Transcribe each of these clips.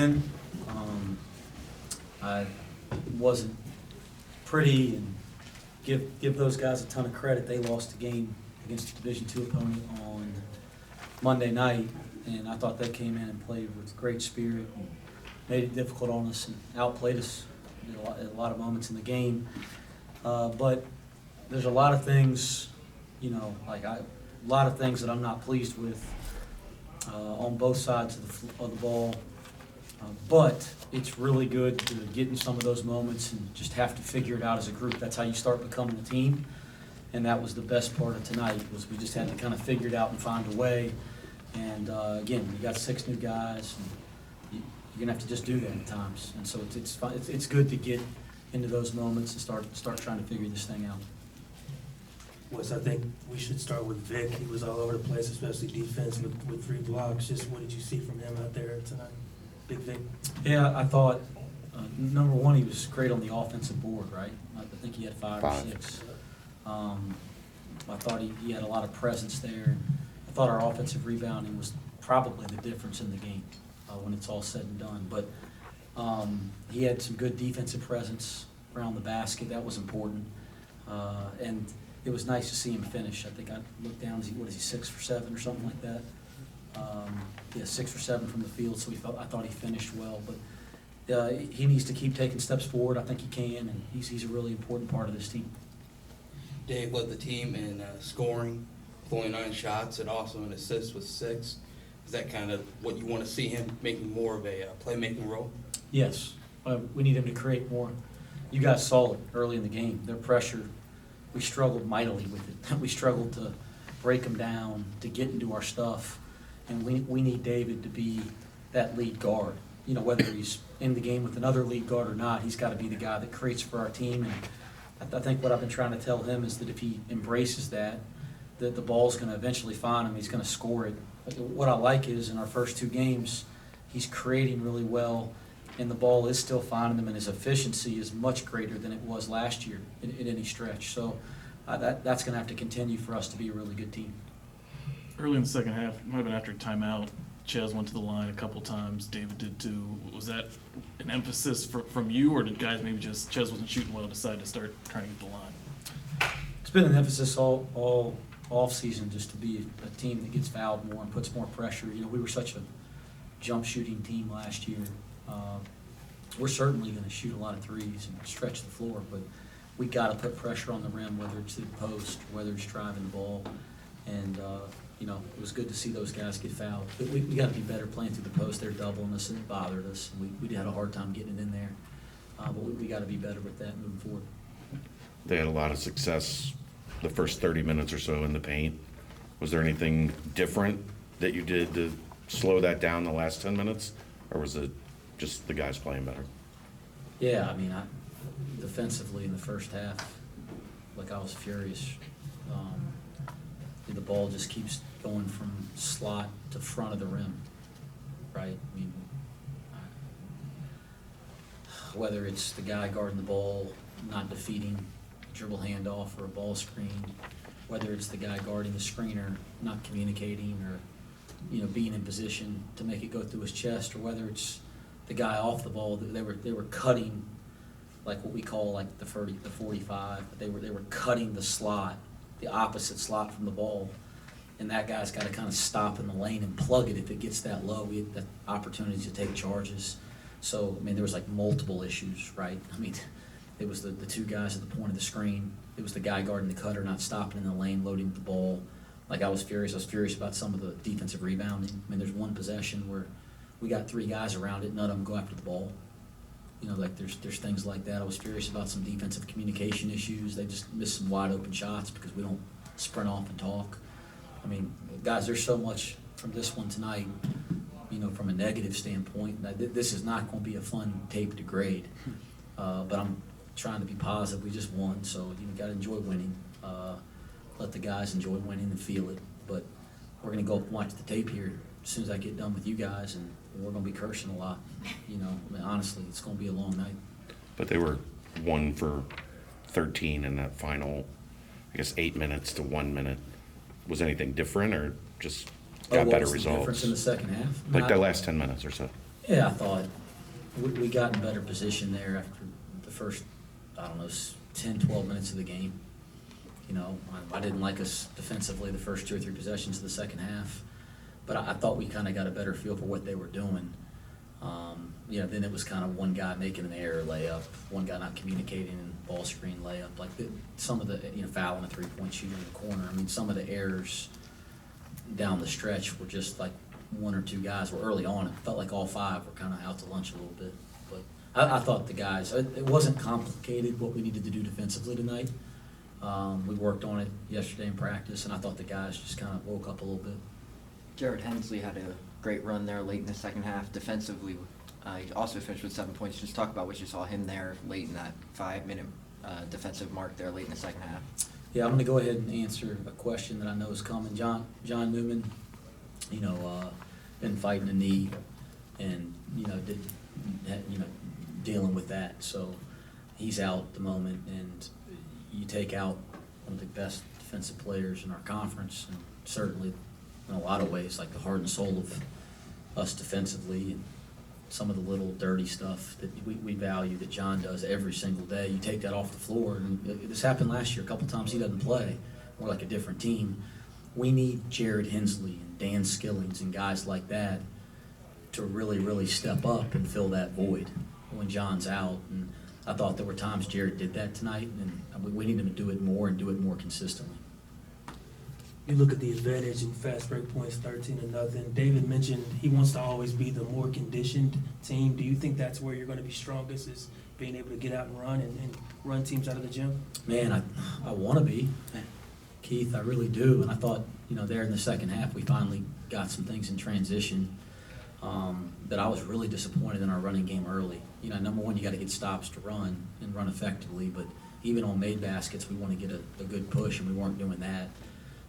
win. I wasn't pretty, and give those guys a ton of credit. They lost the game against a Division II opponent on Monday night, and I thought they came in and played with great spirit and made it difficult on us and outplayed us at a lot of moments in the game. But there's a lot of things, a lot of things that I'm not pleased with on both sides of the ball. But it's really good to get in some of those moments and just have to figure it out as a group. That's how you start becoming a team. And that was the best part of tonight, was we just had to kind of figure it out and find a way. And again, you got 6 new guys, and you're gonna have to just do that at times. And so it's fun. It's good to get into those moments and start trying to figure this thing out. Wes, I think we should start with Vic. He was all over the place, especially defense with 3 blocks. Just what did you see from him out there tonight? Big Vic. Yeah, I thought, number one, he was great on the offensive board, right? I think he had 5 or 6. I thought he had a lot of presence there. I thought our offensive rebounding was probably the difference in the game when it's all said and done. But he had some good defensive presence around the basket. That was important. And it was nice to see him finish. I think I looked down, what is he, 6 for 7 or something like that? 6 or 7 from the field, so I thought he finished well. But he needs to keep taking steps forward. I think he can, and he's a really important part of this team. Dave led the team in scoring with only 9 shots and also an assist with 6. Is that kind of what you want to see him making more of a playmaking role? Yes. We need him to create more. You guys saw it early in the game. Their pressure, we struggled mightily with it. We struggled to break them down, to get into our stuff. And we need David to be that lead guard. Whether he's in the game with another lead guard or not, he's got to be the guy that creates for our team. And I think what I've been trying to tell him is that if he embraces that the ball's going to eventually find him. He's going to score it. What I like is in our first 2 games, he's creating really well, and the ball is still finding him, and his efficiency is much greater than it was last year in any stretch. So that's going to have to continue for us to be a really good team. Early in the second half, it might have been after timeout, Ches went to the line a couple times, David did too. Was that an emphasis from you, or did guys maybe just, Ches wasn't shooting well, decide to start trying to get the line? It's been an emphasis all off-season just to be a team that gets fouled more and puts more pressure. We were such a jump shooting team last year. We're certainly going to shoot a lot of threes and stretch the floor, but we got to put pressure on the rim, whether it's the post, whether it's driving the ball. And it was good to see those guys get fouled. But we got to be better playing through the post. They're doubling us, and it bothered us. We had a hard time getting it in there. But we got to be better with that moving forward. They had a lot of success the first 30 minutes or so in the paint. Was there anything different that you did to slow that down the last 10 minutes? Or was it just the guys playing better? Yeah, defensively in the first half, I was furious. The ball just keeps going from slot to front of the rim, right? Whether it's the guy guarding the ball, not defeating dribble handoff or a ball screen, whether it's the guy guarding the screener, not communicating or, being in position to make it go through his chest, or whether it's the guy off the ball, they were cutting, like what we call the 45. They were cutting the slot, the opposite slot from the ball, and that guy's got to kind of stop in the lane and plug it if it gets that low. We had the opportunity to take charges. So, there was multiple issues, right? It was the 2 guys at the point of the screen. It was the guy guarding the cutter, not stopping in the lane, loading the ball. I was furious. I was furious about some of the defensive rebounding. There's one possession where we got 3 guys around it, none of them go after the ball. There's things like that. I was furious about some defensive communication issues. They just missed some wide open shots because we don't sprint off and talk. Guys, there's so much from this one tonight, from a negative standpoint. This is not going to be a fun tape to grade. But I'm trying to be positive. We just won, so you got to enjoy winning. Let the guys enjoy winning and feel it. But we're going to go watch the tape here as soon as I get done with you guys, and we're going to be cursing a lot. Honestly, it's going to be a long night. But they were 1 for 13 in that final, 8 minutes to 1 minute. Was anything different, or just got better results? Difference in the second half? The last 10 minutes or so. Yeah, I thought we got in better position there after the first, I don't know, 10, 12 minutes of the game. You know, I didn't like us defensively the first 2 or 3 possessions of the second half, but I thought we kind of got a better feel for what they were doing. You know, then it was kind of one guy making an error layup, one guy not communicating and ball screen layup. Like some of the, you know, fouling a 3-point shooter in the corner. I mean, some of the errors down the stretch were just like 1 or 2 guys were early on. It felt like all 5 were kind of out to lunch a little bit. But I thought the guys, it wasn't complicated what we needed to do defensively tonight. We worked on it yesterday in practice, and I thought the guys just kind of woke up a little bit. Jared Hensley had a great run there late in the second half defensively. He also finished with 7 points. Just talk about what you saw him there late in that 5-minute defensive mark there late in the second half. Yeah, I'm going to go ahead and answer a question that I know is coming. John Newman, you know, been fighting a knee, and dealing with that. So he's out at the moment, and you take out one of the best defensive players in our conference, and certainly in a lot of ways, like the heart and soul of us defensively, and some of the little dirty stuff that we value that John does every single day. You take that off the floor, and this happened last year. A couple times he doesn't play. We're like a different team. We need Jared Hensley and Dan Skillings and guys like that to really, really step up and fill that void when John's out. And I thought there were times Jared did that tonight, and we need him to do it more and do it more consistently. You look at the advantage in fast break points, 13-0. David mentioned he wants to always be the more conditioned team. Do you think that's where you're going to be strongest, is being able to get out and run teams out of the gym? Man, I want to be, Keith. I really do. And I thought, you know, there in the second half, we finally got some things in transition. That I was really disappointed in our running game early. You know, number one, you got to get stops to run and run effectively. But even on made baskets, we want to get a good push, and we weren't doing that.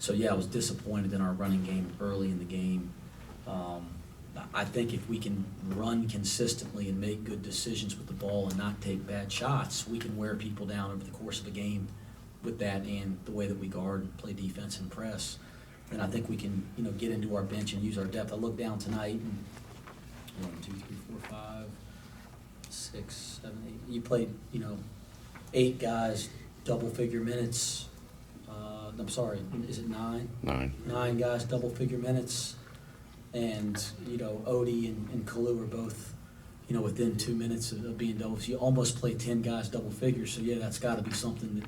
So, yeah, I was disappointed in our running game early in the game. I think if we can run consistently and make good decisions with the ball and not take bad shots, we can wear people down over the course of a game with that and the way that we guard and play defense and press. And I think we can, you know, get into our bench and use our depth. I looked down tonight, and 1, 2, 3, 4, 5, 6, 7, 8. You played, you know, 8 guys, double-figure minutes. I'm sorry, is it 9? 9. 9 guys, double-figure minutes. And, you know, Odie and Kalu are both, you know, within 2 minutes of being doubles. You almost play 10 guys double figures. So, yeah, that's got to be something that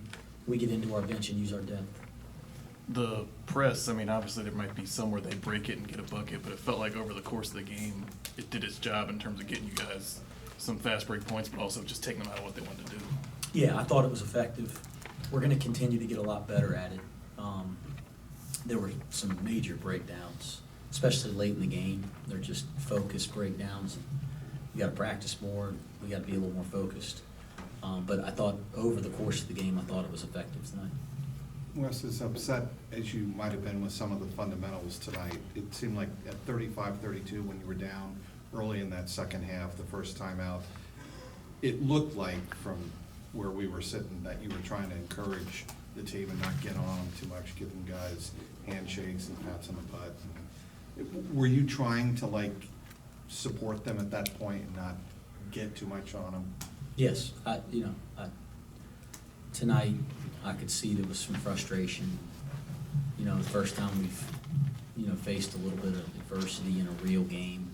we get into our bench and use our depth. The press, I mean, obviously there might be some where they break it and get a bucket, but it felt like over the course of the game, it did its job in terms of getting you guys some fast break points, but also just taking them out of what they wanted to do. Yeah, I thought it was effective. We're going to continue to get a lot better at it. There were some major breakdowns, especially late in the game. They're just focused breakdowns. We got to practice more. We got to be a little more focused. But I thought over the course of the game, I thought it was effective tonight. Wes, as upset as you might have been with some of the fundamentals tonight, it seemed like at 35-32 when you were down early in that second half, the first time out, it looked like from where we were sitting that you were trying to encourage the team and not get on them too much, give them guys handshakes and pats on the butt. Were you trying to support them at that point and not get too much on them? Yes, tonight I could see there was some frustration. You know, the first time we've, you know, faced a little bit of adversity in a real game.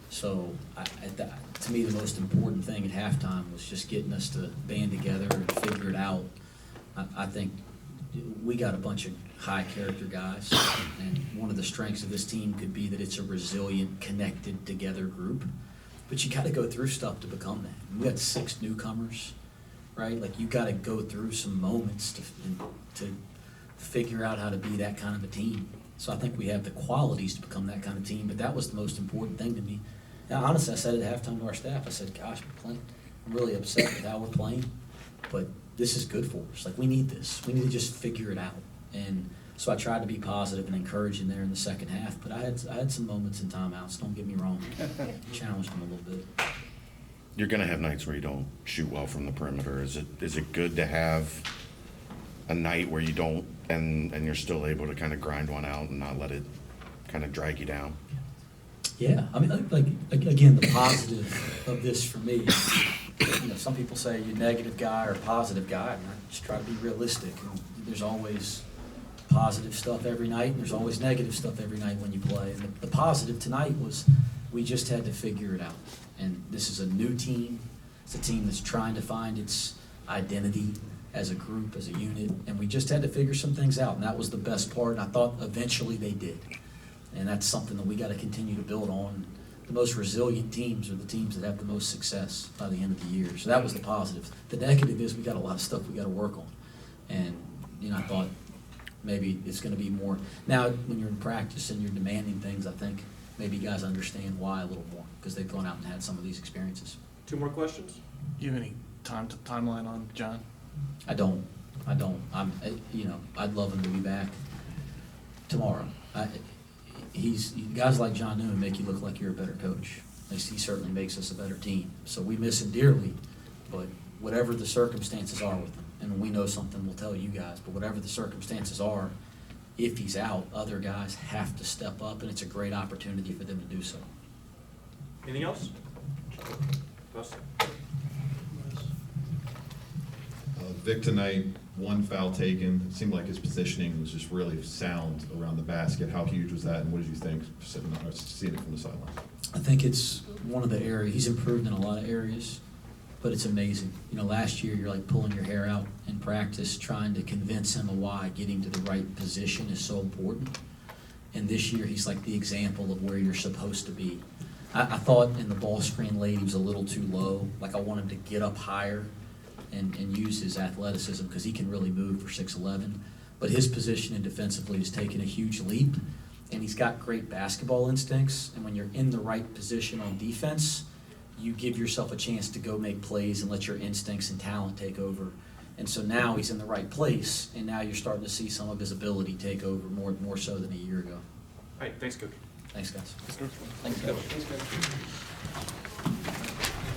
So to me, the most important thing at halftime was just getting us to band together and figure it out. I think we got a bunch of high character guys, and one of the strengths of this team could be that it's a resilient, connected together group. But you got to go through stuff to become that. We got 6 newcomers, right? Like, you got to go through some moments to figure out how to be that kind of a team. So I think we have the qualities to become that kind of team. But that was the most important thing to me. Now, honestly, I said it at halftime to our staff. I said, "Gosh, we're playing. I'm really upset with how we're playing, but this is good for us. Like, we need this. We need to just figure it out." And so I tried to be positive and encouraging there in the second half. But I had some moments in timeouts. Don't get me wrong. Challenged them a little bit. You're going to have nights where you don't shoot well from the perimeter. Is it good to have a night where you don't and you're still able to kind of grind one out and not let it kind of drag you down? Yeah, I mean, again, the positive of this for me, some people say you're a negative guy or a positive guy, and I just try to be realistic. And there's always positive stuff every night, and there's always negative stuff every night when you play. And the positive tonight was we just had to figure it out. And this is a new team. It's a team that's trying to find its identity as a group, as a unit, and we just had to figure some things out, and that was the best part, and I thought eventually they did. And that's something that we got to continue to build on. The most resilient teams are the teams that have the most success by the end of the year. So that was the positive. The negative is we got a lot of stuff we got to work on. And, I thought maybe it's going to be more. Now, when you're in practice and you're demanding things, I think maybe guys understand why a little more because they've gone out and had some of these experiences. 2 more questions? You have any timeline on John? I don't. I'd love him to be back tomorrow. Guys like John Newman make you look like you're a better coach. At least he certainly makes us a better team. So we miss him dearly, but whatever the circumstances are with him, and we know something, we'll tell you guys, but whatever the circumstances are, if he's out, other guys have to step up, and it's a great opportunity for them to do so. Anything else? Russ? Vic tonight, 1 foul taken. It seemed like his positioning was just really sound around the basket. How huge was that, and what did you think seeing it from the sideline? I think it's one of the areas, he's improved in a lot of areas, but it's amazing. Last year you're like pulling your hair out in practice, trying to convince him of why getting to the right position is so important. And this year he's like the example of where you're supposed to be. I thought in the ball screen late he was a little too low. Like I want him to get up higher and use his athleticism because he can really move for 6'11". But his positioning defensively has taken a huge leap, and he's got great basketball instincts. And when you're in the right position on defense, you give yourself a chance to go make plays and let your instincts and talent take over. And so now he's in the right place, and now you're starting to see some of his ability take over more so than a year ago. All right, thanks, Coach. Thanks, guys. Let's go. Thanks, Coach.